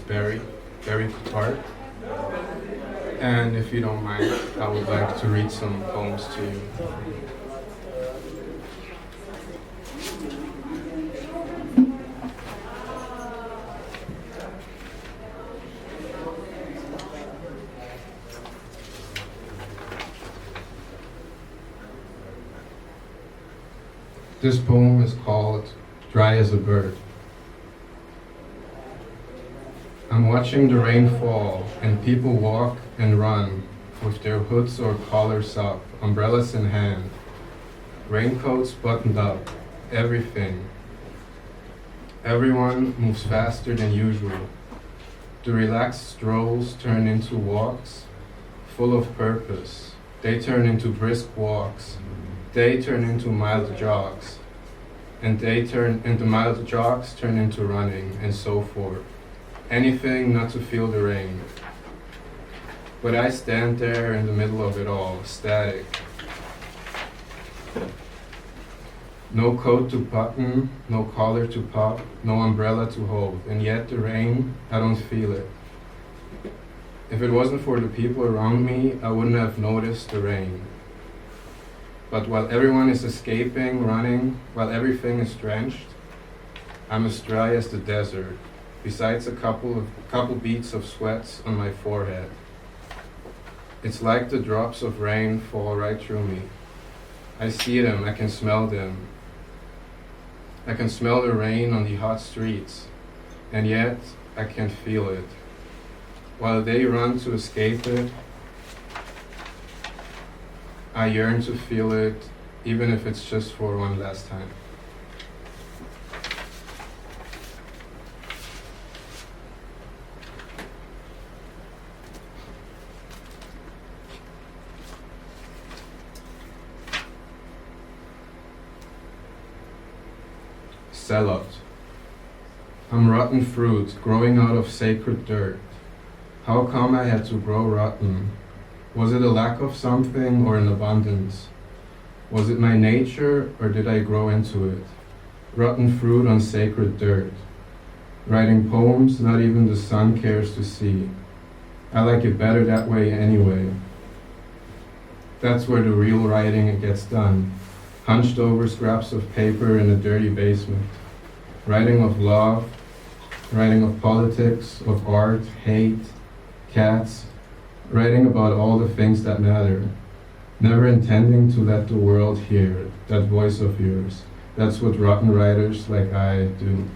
very, very cathartic. And if you don't mind, I would like to read some poems to you. This poem is called Dry as a Bird. I'm watching the rain fall and people walk and run with their hoods or collars up, umbrellas in hand, raincoats buttoned up, everything. Everyone moves faster than usual. The relaxed strolls turn into walks, full of purpose. They turn into brisk walks. They turn into mild jogs. And the mild jogs turn into running, and so forth. Anything not to feel the rain. But I stand there in the middle of it all, static. No coat to button, no collar to pop, no umbrella to hold, and yet the rain, I don't feel it. If it wasn't for the people around me, I wouldn't have noticed the rain. But while everyone is escaping, running, while everything is drenched, I'm as dry as the desert, besides a couple beads of sweat on my forehead. It's like the drops of rain fall right through me. I see them, I can smell them. I can smell the rain on the hot streets, and yet I can't feel it. While they run to escape it, I yearn to feel it, even if it's just for one last time. Sellout. I'm rotten fruit growing out of sacred dirt. How come I had to grow rotten? Was it a lack of something or an abundance? Was it my nature or did I grow into it? Rotten fruit on sacred dirt. Writing poems not even the sun cares to see. I like it better that way anyway. That's where the real writing gets done. Hunched over scraps of paper in a dirty basement. Writing of love, writing of politics, of art, hate, cats, writing about all the things that matter. Never intending to let the world hear that voice of yours. That's what rotten writers like I do.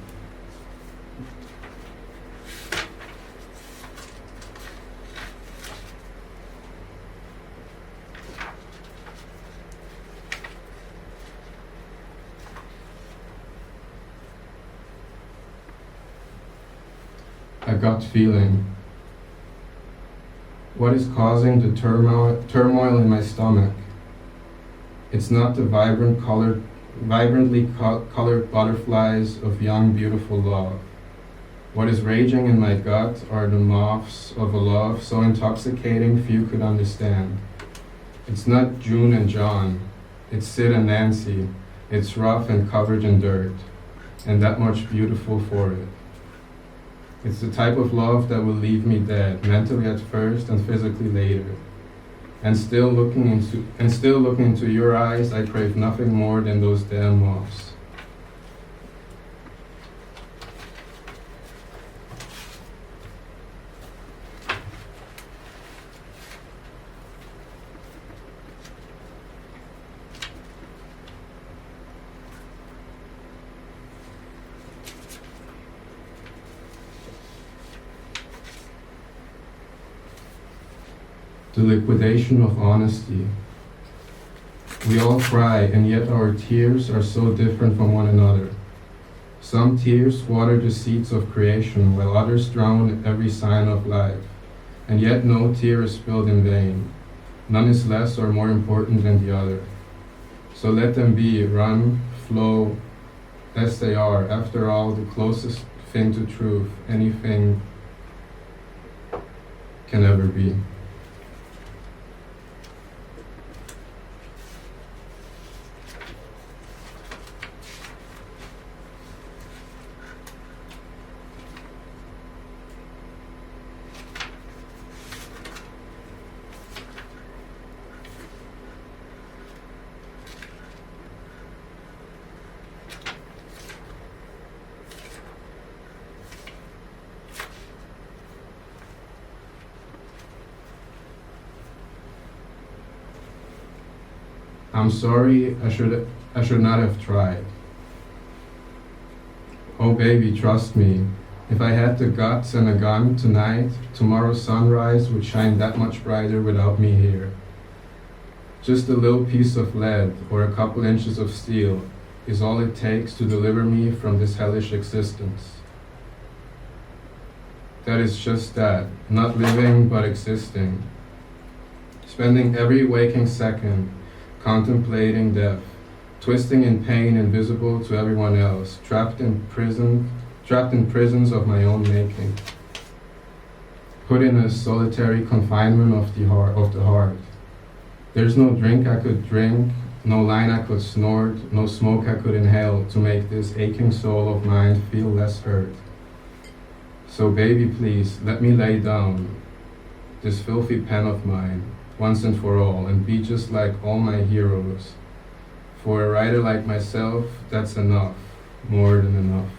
A gut feeling. What is causing the turmoil in my stomach? It's not the vibrantly colored butterflies of young, beautiful love. What is raging in my gut are the moths of a love so intoxicating few could understand. It's not June and John. It's Sid and Nancy. It's rough and covered in dirt, and that much beautiful for it. It's the type of love that will leave me dead, mentally at first and physically later. And still looking into your eyes, I crave nothing more than those damn moths. The liquidation of honesty. We all cry, and yet our tears are so different from one another. Some tears water the seeds of creation, while others drown every sign of life. And yet no tear is spilled in vain. None is less or more important than the other. So let them be, run, flow, as they are. After all, the closest thing to truth anything can ever be. I'm sorry, I should not have tried. Oh baby, trust me. If I had the guts and a gun tonight, tomorrow's sunrise would shine that much brighter without me here. Just a little piece of lead or a couple inches of steel is all it takes to deliver me from this hellish existence. That is just that, not living but existing. Spending every waking second contemplating death, twisting in pain invisible to everyone else, trapped in prisons of my own making. Put in a solitary confinement of the heart. There's no drink I could drink, no line I could snort, no smoke I could inhale to make this aching soul of mine feel less hurt. So baby, please, let me lay down this filthy pen of mine, once and for all, and be just like all my heroes. For a writer like myself, that's enough, more than enough.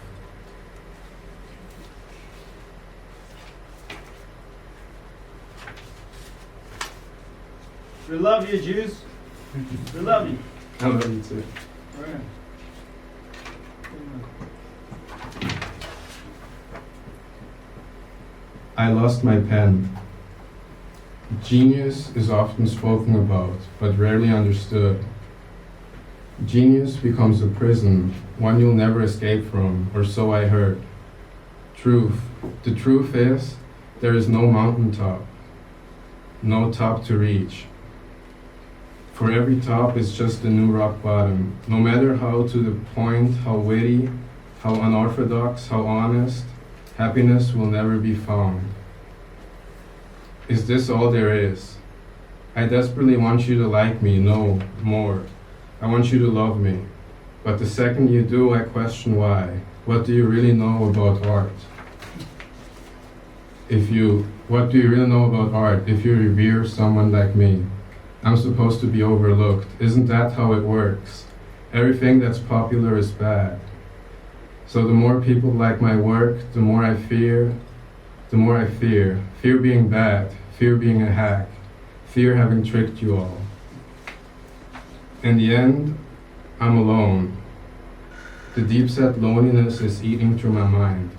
We love you, Jews. We love you. I love you too. All right. I lost my pen. Genius is often spoken about, but rarely understood. Genius becomes a prison, one you'll never escape from, or so I heard. The truth is, there is no mountaintop, no top to reach. For every top is just a new rock bottom, no matter how to the point, how witty, how unorthodox, how honest, happiness will never be found. Is this all there is? I desperately want you to like me, no, more. I want you to love me. But the second you do, I question why. What do you really know about art? What do you really know about art if you revere someone like me? I'm supposed to be overlooked. Isn't that how it works? Everything that's popular is bad. So the more people like my work, the more I fear. Fear being bad, fear being a hack, fear having tricked you all. In the end, I'm alone. The deep-set loneliness is eating through my mind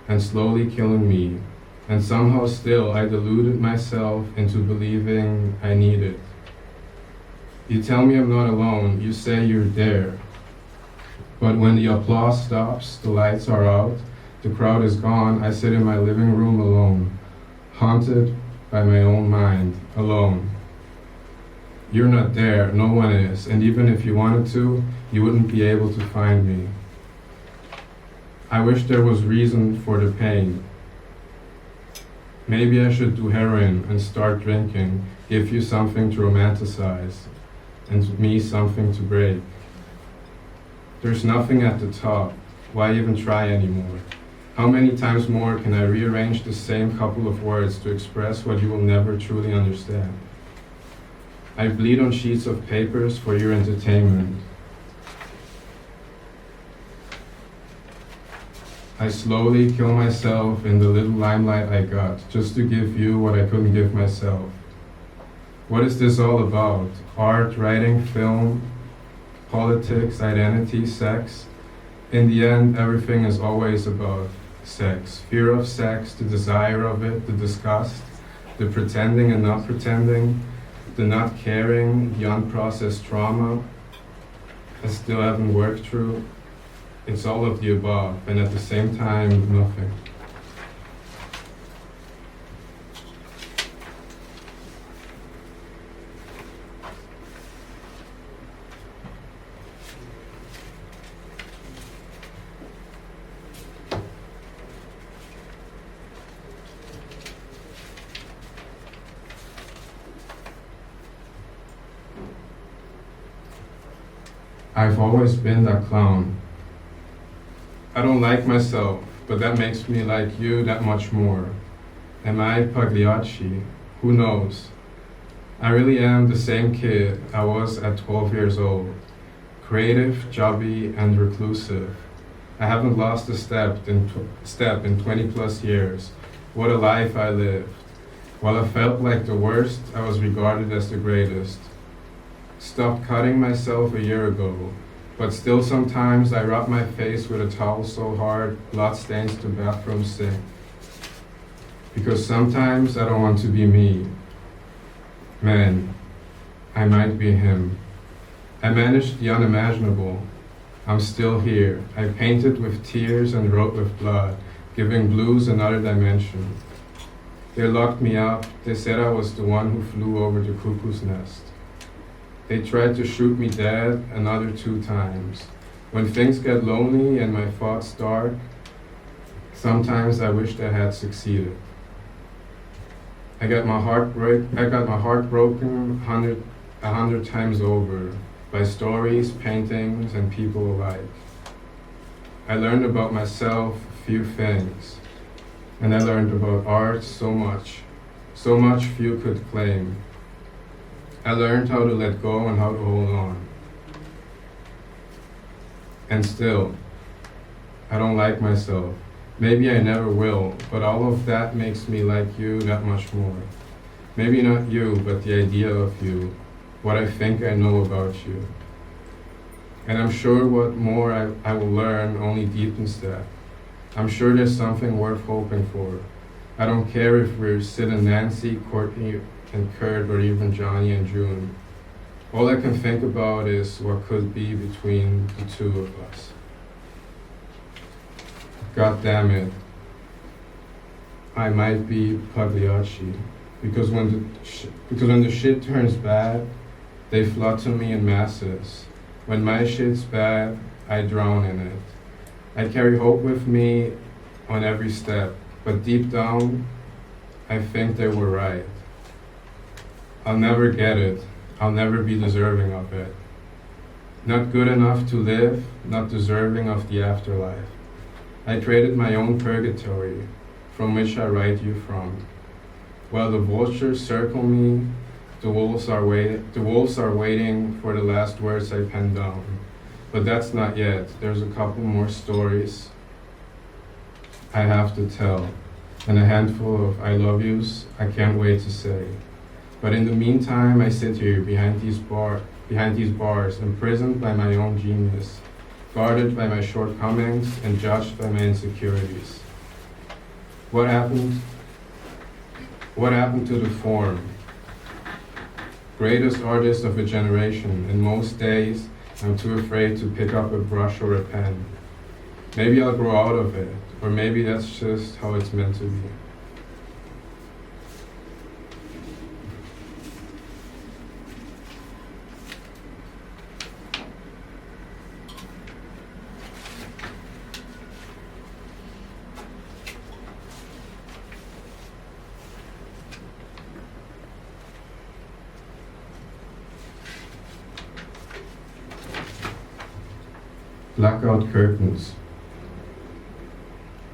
and slowly killing me. And somehow still I deluded myself into believing I need it. You tell me I'm not alone, you say you're there. But when the applause stops, the lights are out, the crowd is gone, I sit in my living room alone, haunted by my own mind, alone. You're not there, no one is, and even if you wanted to, you wouldn't be able to find me. I wish there was reason for the pain. Maybe I should do heroin and start drinking, give you something to romanticize, and me something to break. There's nothing at the top, why even try anymore? How many times more can I rearrange the same couple of words to express what you will never truly understand? I bleed on sheets of papers for your entertainment. I slowly kill myself in the little limelight I got, just to give you what I couldn't give myself. What is this all about? Art, writing, film, politics, identity, sex? In the end, everything is always about sex. Fear of sex, the desire of it, the disgust, the pretending and not pretending, the not caring, the unprocessed trauma I still haven't worked through. It's all of the above, and at the same time, nothing. I've always been that clown. I don't like myself, but that makes me like you that much more. Am I Pagliacci? Who knows? I really am the same kid I was at 12 years old. Creative, jobby, and reclusive. I haven't lost a step in 20 plus years. What a life I lived. While I felt like the worst, I was regarded as the greatest. Stopped cutting myself a year ago, but still sometimes I rub my face with a towel so hard blood stains the bathroom sink. Because sometimes I don't want to be me. Man, I might be him. I managed the unimaginable. I'm still here. I painted with tears and wrote with blood, giving blues another dimension. They locked me up. They said I was the one who flew over the cuckoo's nest. They tried to shoot me dead another 2 times. When things get lonely and my thoughts dark, sometimes I wish they had succeeded. I got my heart broken 100 times over by stories, paintings, and people alike. I learned about myself a few things, and I learned about art so much few could claim. I learned how to let go and how to hold on. And still, I don't like myself. Maybe I never will, but all of that makes me like you that much more. Maybe not you, but the idea of you, what I think I know about you. And I'm sure what more I will learn only deepens that. I'm sure there's something worth hoping for. I don't care if we're Sid and Nancy, Courtney and Kurt, or even Johnny and June. All I can think about is what could be between the 2 of us. God damn it. I might be Pagliacci. Because when the shit turns bad, they flood to me in masses. When my shit's bad, I drown in it. I carry hope with me on every step, but deep down, I think they were right. I'll never get it. I'll never be deserving of it. Not good enough to live, not deserving of the afterlife. I created my own purgatory, from which I write you from. While the vultures circle me, the wolves are waiting for the last words I pen down. But that's not yet. There's a couple more stories I have to tell, and a handful of I love yous I can't wait to say. But in the meantime, I sit here behind these bars, imprisoned by my own genius, guarded by my shortcomings, and judged by my insecurities. What happened to the form? Greatest artist of a generation, and most days I'm too afraid to pick up a brush or a pen. Maybe I'll grow out of it, or maybe that's just how it's meant to be. Blackout curtains.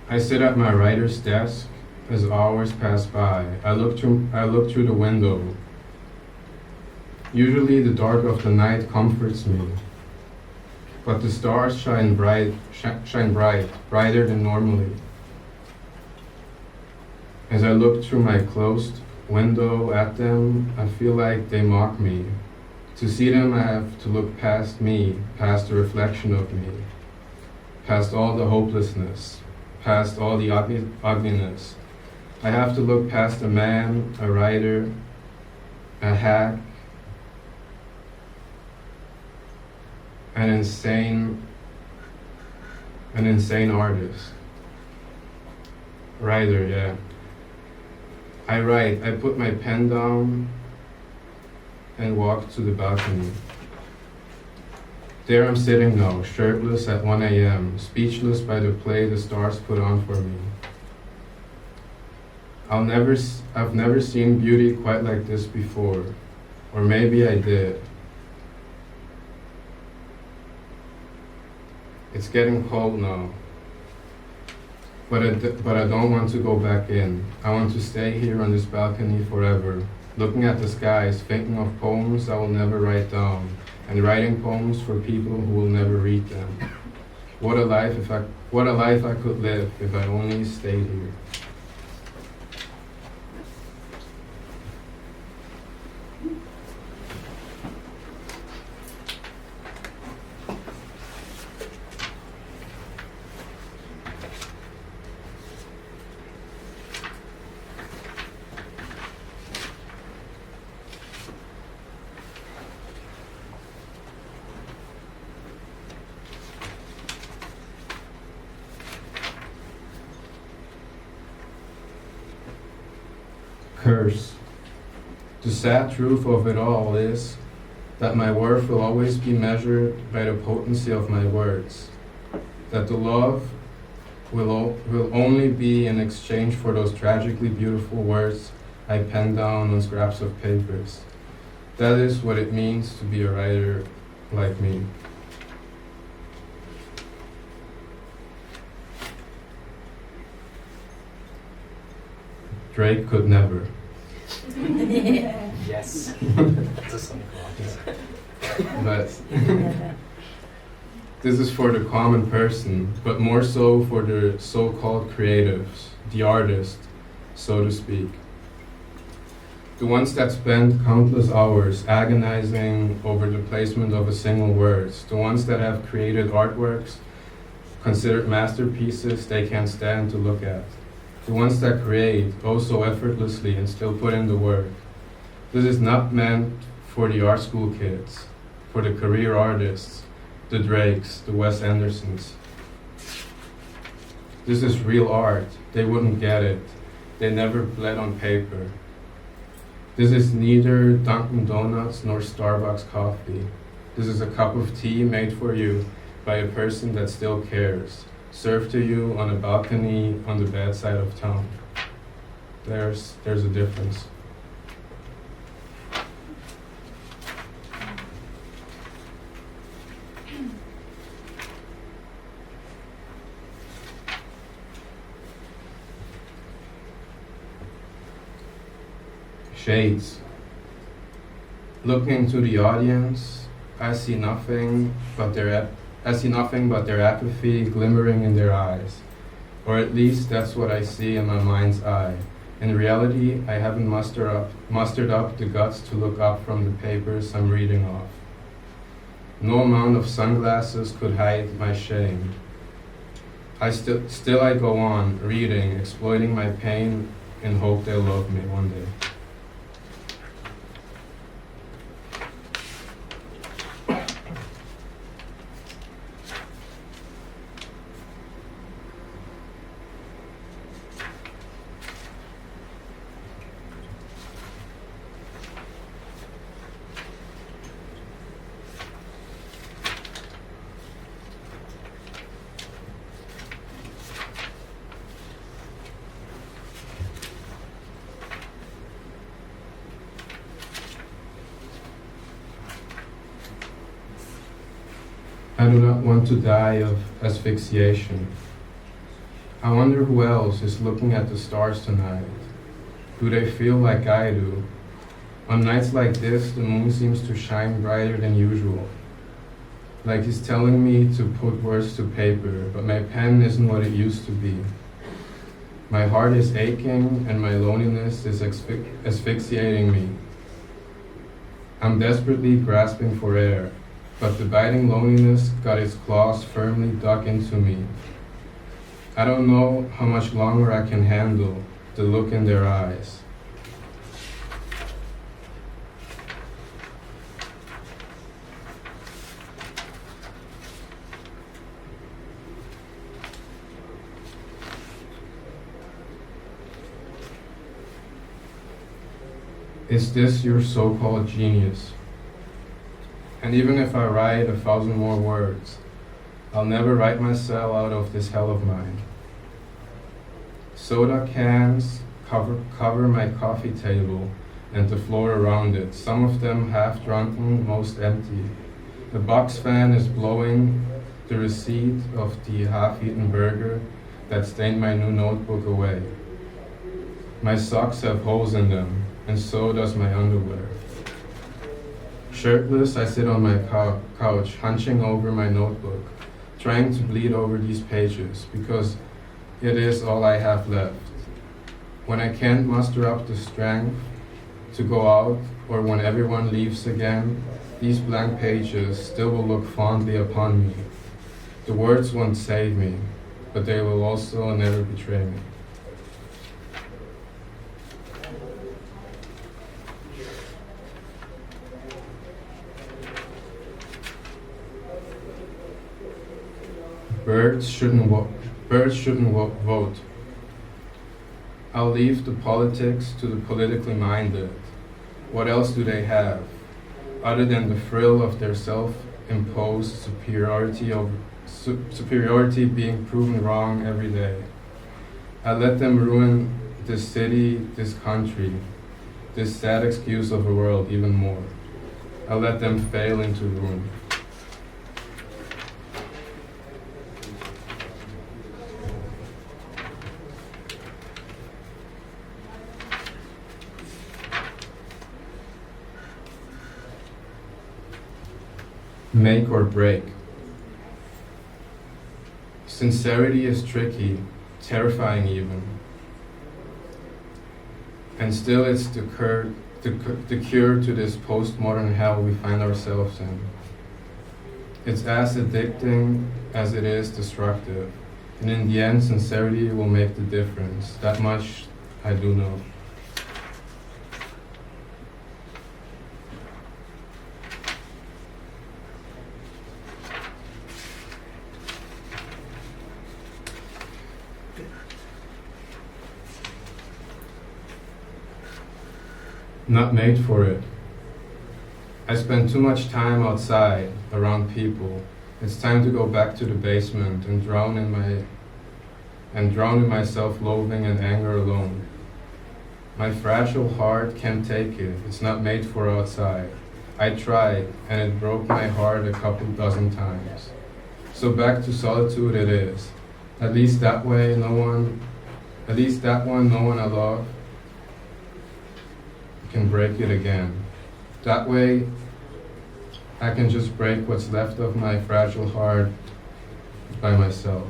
I sit at my writer's desk as hours pass by. I look through the window. Usually the dark of the night comforts me, but the stars shine bright, brighter than normally. As I look through my closed window at them, I feel like they mock me. To see them, I have to look past me, past the reflection of me, past all the hopelessness, past all the ugliness. I have to look past a man, a writer, a hack, an insane artist. Writer, yeah. I write, I put my pen down and walk to the balcony. There I'm sitting now, shirtless at 1 a.m., speechless by the play the stars put on for me. I've never seen beauty quite like this before, or maybe I did. It's getting cold now, but I don't want to go back in. I want to stay here on this balcony forever, looking at the skies, thinking of poems I will never write down, and writing poems for people who will never read them. What a life I could live if I only stayed here. curse. The sad truth of it all is that my worth will always be measured by the potency of my words, that the love will only be in exchange for those tragically beautiful words I pen down on scraps of papers. That is what it means to be a writer like me. Drake could never. Yes. That's a song But this is for the common person, but more so for the so-called creatives, the artists, so to speak. The ones that spend countless hours agonizing over the placement of a single word, the ones that have created artworks considered masterpieces they can't stand to look at, the ones that create oh so effortlessly and still put in the work. This is not meant for the art school kids, for the career artists, the Drakes, the Wes Andersons. This is real art. They wouldn't get it. They never bled on paper. This is neither Dunkin' Donuts nor Starbucks coffee. This is a cup of tea made for you by a person that still cares, served to you on a balcony on the bad side of town. There's a difference. Shades. Looking into the audience, I see nothing but their apathy glimmering in their eyes, or at least that's what I see in my mind's eye. In reality, I haven't mustered up the guts to look up from the papers I'm reading off. No amount of sunglasses could hide my shame. Still I go on reading, exploiting my pain in hope they'll love me one day. I do not want to die of asphyxiation. I wonder who else is looking at the stars tonight. Do they feel like I do? On nights like this, the moon seems to shine brighter than usual. Like he's telling me to put words to paper, but my pen isn't what it used to be. My heart is aching and my loneliness is asphyxiating me. I'm desperately grasping for air, but the biting loneliness got its claws firmly dug into me. I don't know how much longer I can handle the look in their eyes. Is this your so-called genius? And even if I write 1,000 more words, I'll never write myself out of this hell of mine. Soda cans cover my coffee table and the floor around it, some of them half drunken, most empty. The box fan is blowing the receipt of the half-eaten burger that stained my new notebook away. My socks have holes in them, and so does my underwear. Shirtless, I sit on my couch, hunching over my notebook, trying to bleed over these pages, because it is all I have left. When I can't muster up the strength to go out, or when everyone leaves again, these blank pages still will look fondly upon me. The words won't save me, but they will also never betray me. Birds shouldn't vote. I'll leave the politics to the politically minded. What else do they have, other than the thrill of their self-imposed superiority being proven wrong every day? I let them ruin this city, this country, this sad excuse of a world even more. I let them fail into ruin. Make or break. Sincerity is tricky, terrifying even. And still it's the cure to this postmodern hell we find ourselves in. It's as addicting as it is destructive. And in the end, sincerity will make the difference. That much I do know. Not made for it. I spend too much time outside, around people. It's time to go back to the basement and drown in my self-loathing and anger alone. My fragile heart can't take it. It's not made for outside. I tried, and it broke my heart a couple dozen times. So back to solitude it is. At least that one no one I love can break it again. That way, I can just break what's left of my fragile heart by myself.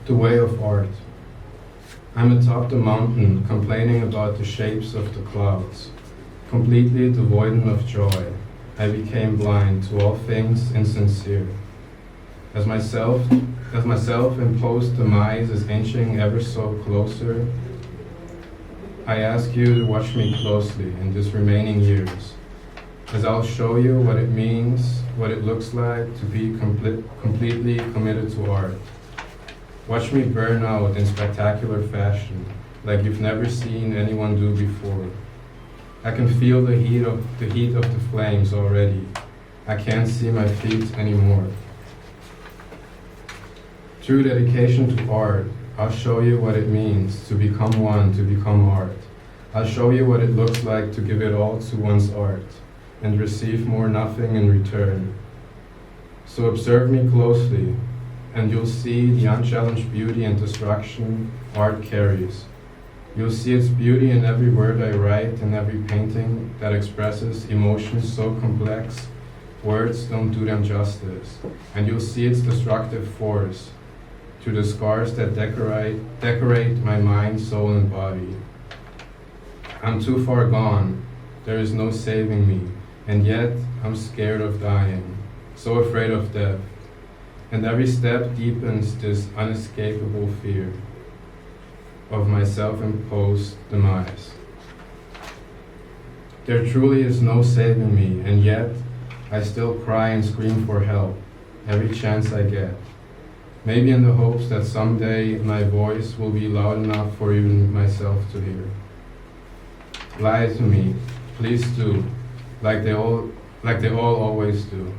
The way of art. I'm atop the mountain, complaining about the shapes of the clouds. Completely devoid of joy, I became blind to all things insincere. As my self-imposed demise is inching ever so closer, I ask you to watch me closely in these remaining years, as I'll show you what it means, what it looks like to be completely committed to art. Watch me burn out in spectacular fashion, like you've never seen anyone do before. I can feel the heat of the flames already. I can't see my feet anymore. Through dedication to art, I'll show you what it means to become one, to become art. I'll show you what it looks like to give it all to one's art and receive more nothing in return. So observe me closely, and you'll see the unchallenged beauty and destruction art carries. You'll see its beauty in every word I write, in every painting that expresses emotions so complex, words don't do them justice. And you'll see its destructive force through the scars that decorate my mind, soul, and body. I'm too far gone, there is no saving me, and yet I'm scared of dying, so afraid of death. And every step deepens this unescapable fear of my self-imposed demise. There truly is no saving me, and yet I still cry and scream for help every chance I get. Maybe in the hopes that someday my voice will be loud enough for even myself to hear. Lie to me, please do, like they all always do.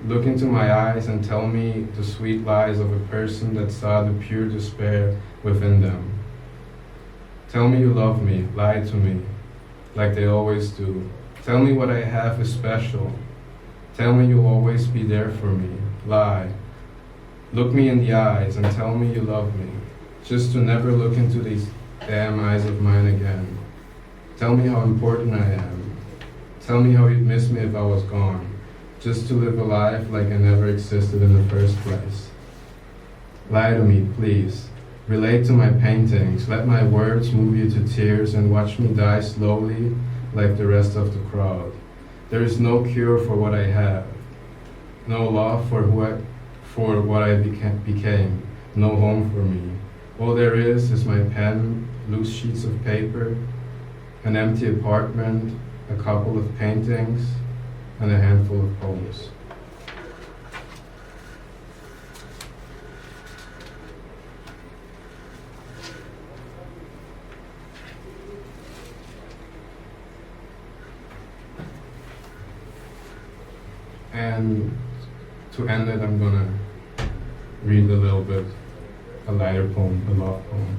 Look into my eyes and tell me the sweet lies of a person that saw the pure despair within them. Tell me you love me, lie to me, like they always do. Tell me what I have is special. Tell me you'll always be there for me, lie. Look me in the eyes and tell me you love me, just to never look into these damn eyes of mine again. Tell me how important I am. Tell me how you'd miss me if I was gone, just to live a life like I never existed in the first place. Lie to me, please. Relate to my paintings. Let my words move you to tears and watch me die slowly like the rest of the crowd. There is no cure for what I have, no love for what I became, no home for me. All there is my pen, loose sheets of paper, an empty apartment, a couple of paintings, and a handful of poems. And to end it, I'm gonna read a little bit, a lighter poem, a love poem.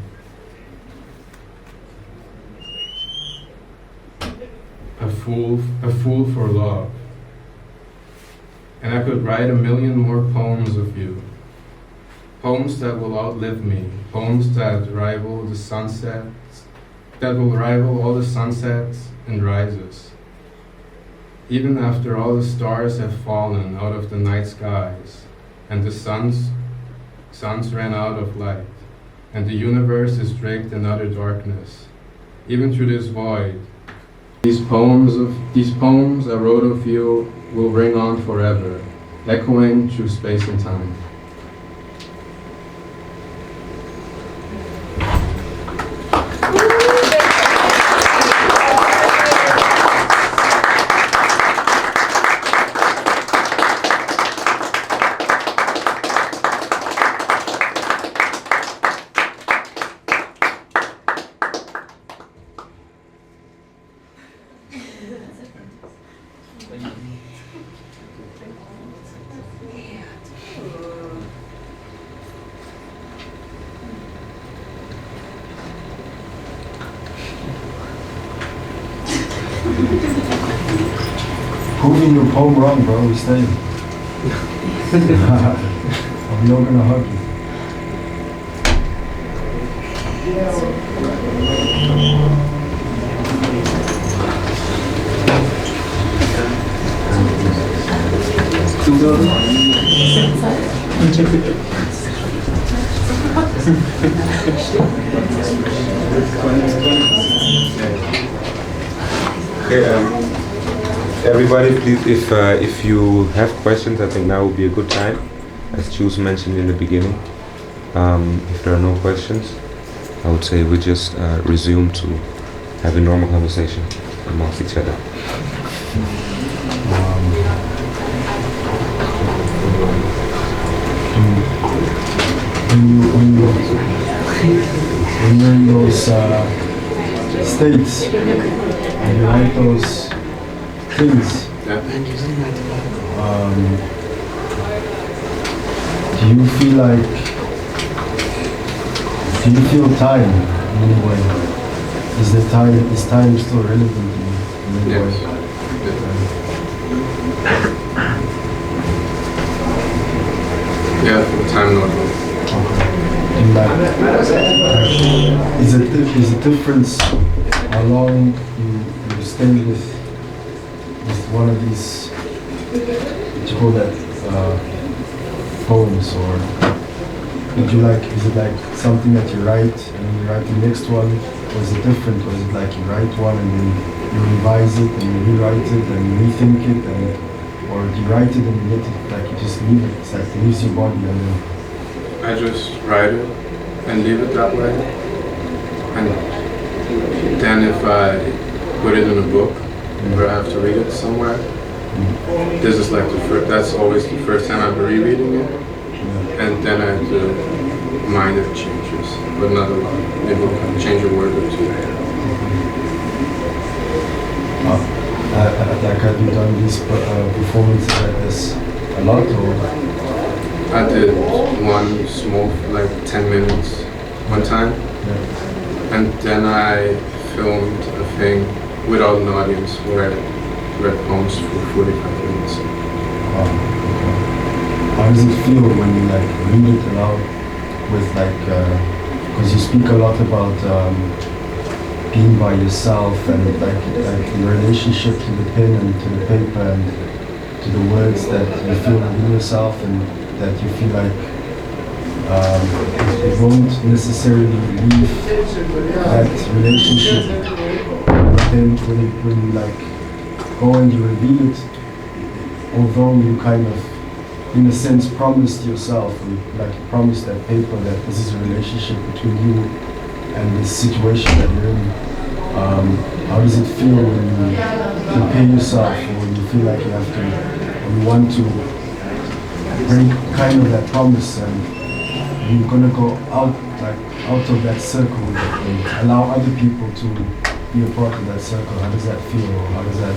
A fool for love. And I could write 1,000,000 more poems of you. Poems that will outlive me, poems that rival the sunsets, that will rival all the sunsets and rises. Even after all the stars have fallen out of the night skies, and the suns ran out of light, and the universe is draped in utter darkness, even through this void, these poems I wrote of you will ring on forever, echoing through space and time. Proving your poem wrong, bro. We staying. Are we all gonna hug you? Okay, everybody, please, if you have questions, I think now would be a good time, as Jules mentioned in the beginning. If there are no questions, I would say we just resume to have a normal conversation amongst each other. When you're in those states and you write those things, do you feel time in any way? Is time still relevant to you in any way? Yes. Yeah, time notebook. And is it difference how long you stay with one of these, what you call that, poems, or is it like something that you write and then you write the next one, or is it different? Or is it like you write one and then you revise it and you rewrite it and you rethink it, or do you write it and you let it, like you just leave it, it's like it leaves your body and then... I just write it and leave it that way. And then if I put it in a book, or I have to read it somewhere, this is like that's always the first time I'm rereading it. And then I do minor changes, but not a lot. Maybe I'll change a word or two. Like I've done these performances like this a lot or? I did one small, like 10 minutes one time, Yeah. and then I filmed a thing without an audience where I read poems for 45 minutes. Okay. How does it feel when you like read it aloud with like, because you speak a lot about being by yourself and like the relationship to the pen and to the paper and to the words that you feel within yourself and that you feel like it won't necessarily leave that relationship. But then when you like go and you reveal it, although you kind of, in a sense, promised yourself, like you promised that paper that this is a relationship between you and this situation that you're in. How does it feel when you compare yourself or when you feel like you have to, or you want to break kind of that promise and you're gonna go out, like out of that circle and allow other people to be a part of that circle? How does that feel, or how does that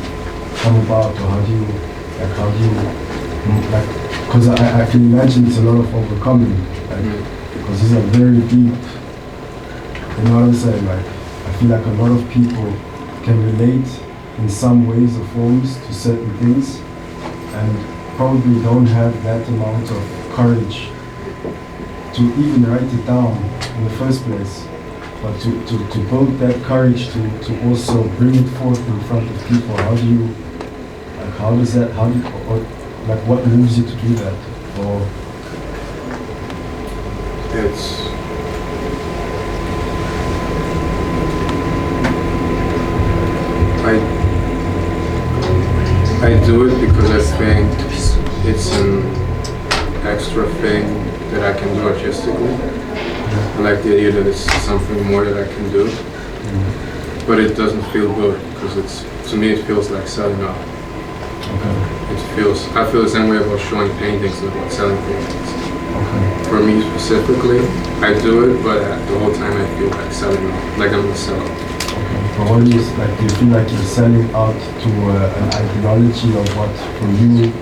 come about, or how do you, because I can imagine it's a lot of overcoming, like, because these are very deep, you know what I'm saying, like, I feel like a lot of people can relate in some ways or forms to certain things and probably don't have that amount of courage to even write it down in the first place, but to build that courage to also bring it forth in front of people. How do you, like, how does that, how do you, or, like, what moves you to do that? Or I do it because I think it's an extra thing that I can do artistically. I like the idea that it's something more that I can do, but it doesn't feel good because to me it feels like selling out. I feel the same way about showing paintings and about selling paintings. For me specifically, I do it, but the whole time I feel like selling out, like I'm gonna sell out. But what is, like, do you feel like you're selling out to an ideology of what for you,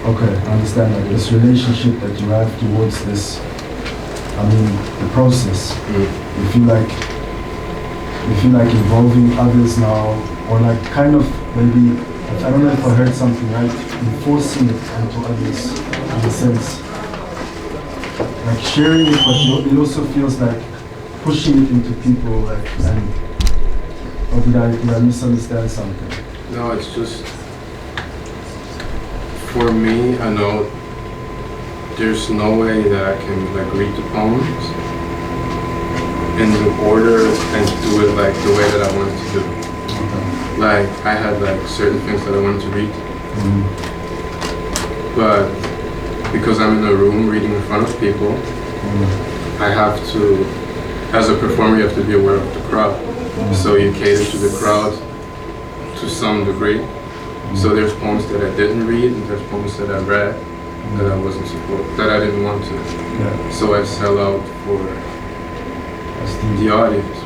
okay, I understand, like this relationship that you have towards this, I mean, the process. You feel like involving others now, or like kind of maybe, I don't know if I heard something right, enforcing it onto others in a sense. Like sharing it, but it also feels like pushing it into people, like, and, or did I misunderstand something? No, it's just, for me, I know there's no way that I can like read the poems in the order and do it like the way that I wanted to do it. Like, I had like certain things that I wanted to read, but because I'm in a room reading in front of people, I have to, as a performer, you have to be aware of the crowd. So you cater to the crowd to some degree. So there's poems that I didn't read, and there's poems that I read that I wasn't supposed, that I didn't want to. Yeah. So I sell out for the audience.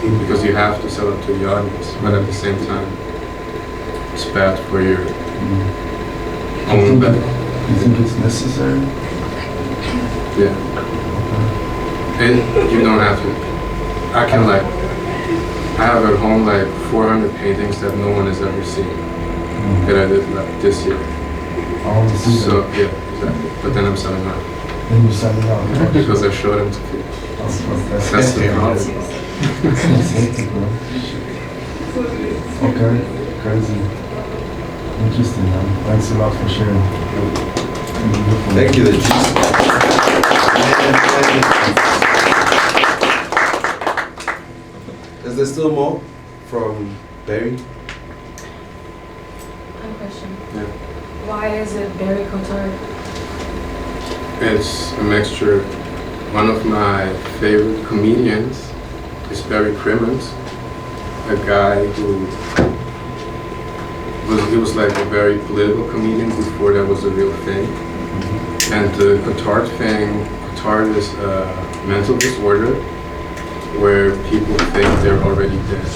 Because you have to sell out to the audience, but at the same time, it's bad for your own back. You think it's necessary? Yeah. And you don't have to. I can like, I have at home like 400 paintings that no one has ever seen that I did like this year. So yeah, exactly. But then I'm selling out. Then you're selling out. Because I showed them to people. That's the problem. That's hectic, bro. Okay, crazy. Interesting, man. Thanks a lot for sharing. Thank you. Is there still more from Barry? One question. Yeah. Why is it Barry Cotard? It's a mixture. One of my favorite comedians is Barry Crimmins, a guy who was like a very political comedian before that was a real thing. And the Cotard thing, Cotard is a mental disorder where people think they're already dead.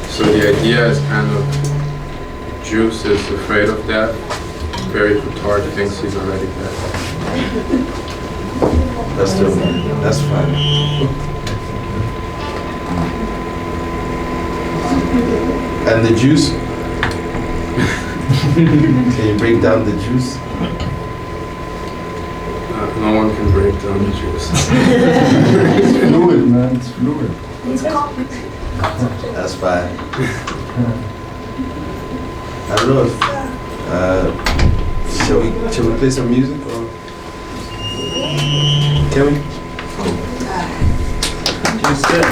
So the idea is kind of Juice is afraid of death. Barry Cotard thinks he's already dead. That's fine. And the juice? Can you break down the juice? No one can break down the juice. It's fluid, man. It's fluid. That's fine. I don't know if shall we play some music or can we? Just sit.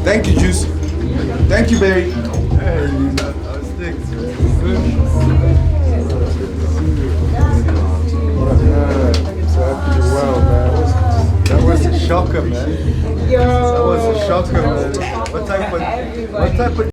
Thank you, Juice. Thank you, Barry. That was a shocker, man. That was a shocker, man. What type of